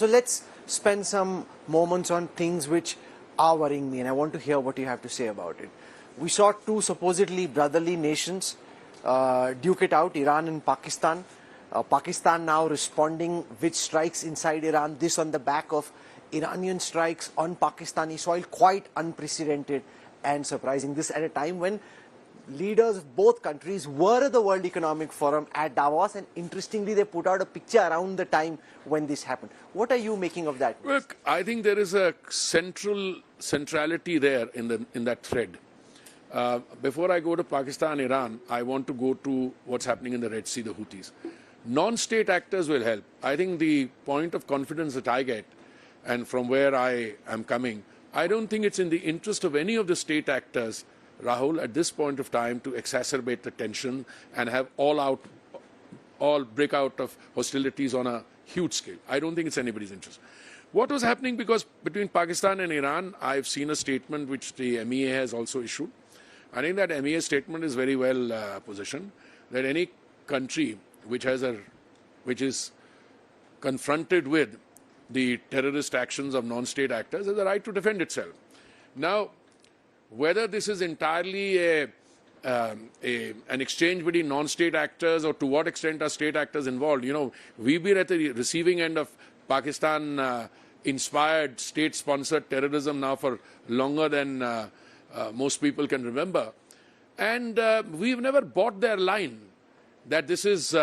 So let's spend some moments on things which are worrying me, and I want to hear what you have to say about it. We saw two supposedly brotherly nations duke it out, Iran and Pakistan. Pakistan now responding with strikes inside Iran, this on the back of Iranian strikes on Pakistani soil, quite unprecedented and surprising. This at a time when leaders of both countries were at the World Economic Forum at Davos, and interestingly they put out a picture around the time when this happened. What are you making of that? Look, I think there is a centrality there in that thread. Before I go to Pakistan, Iran, I want to go to what's happening in the Red Sea, the Houthis. Non-state actors will help. I think the point of confidence that I get, and from where I am coming, I don't think it's in the interest of any of the state actors, Rahul, at this point of time to exacerbate the tension and have all breakout of hostilities on a huge scale. I don't think it's anybody's interest. What was happening, because between Pakistan and Iran, I've seen a statement which the MEA has also issued. I think that MEA statement is very well positioned, that any country which is confronted with the terrorist actions of non-state actors has the right to defend itself. Now, whether this is entirely an exchange between non-state actors or to what extent are state actors involved, we've been at the receiving end of Pakistan-inspired, state-sponsored terrorism now for longer than most people can remember. And we've never bought their line that this is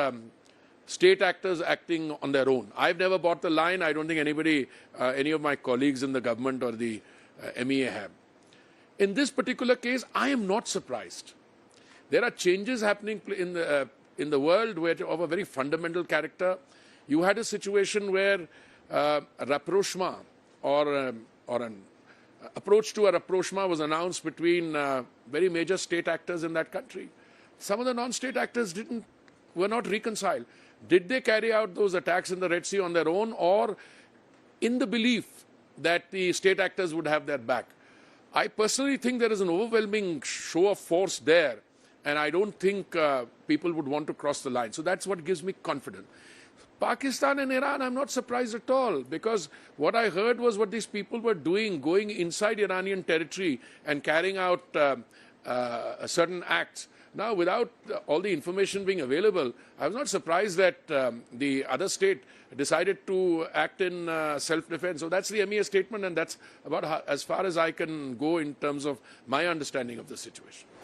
state actors acting on their own. I've never bought the line. I don't think any of my colleagues in the government or the MEA have. In this particular case, I am not surprised. There are changes happening in the world of a very fundamental character. You had a situation where a rapprochement or an approach to a rapprochement was announced between very major state actors in that country. Some of the non-state actors were not reconciled. Did they carry out those attacks in the Red Sea on their own, or in the belief that the state actors would have their back? I personally think there is an overwhelming show of force there, and I don't think people would want to cross the line. So that's what gives me confidence. Pakistan and Iran, I'm not surprised at all, because what I heard was what these people were doing, going inside Iranian territory and carrying out certain acts. Now, without all the information being available, I was not surprised that the other state decided to act in self-defense. So that's the MEA statement, and that's about as far as I can go in terms of my understanding of the situation.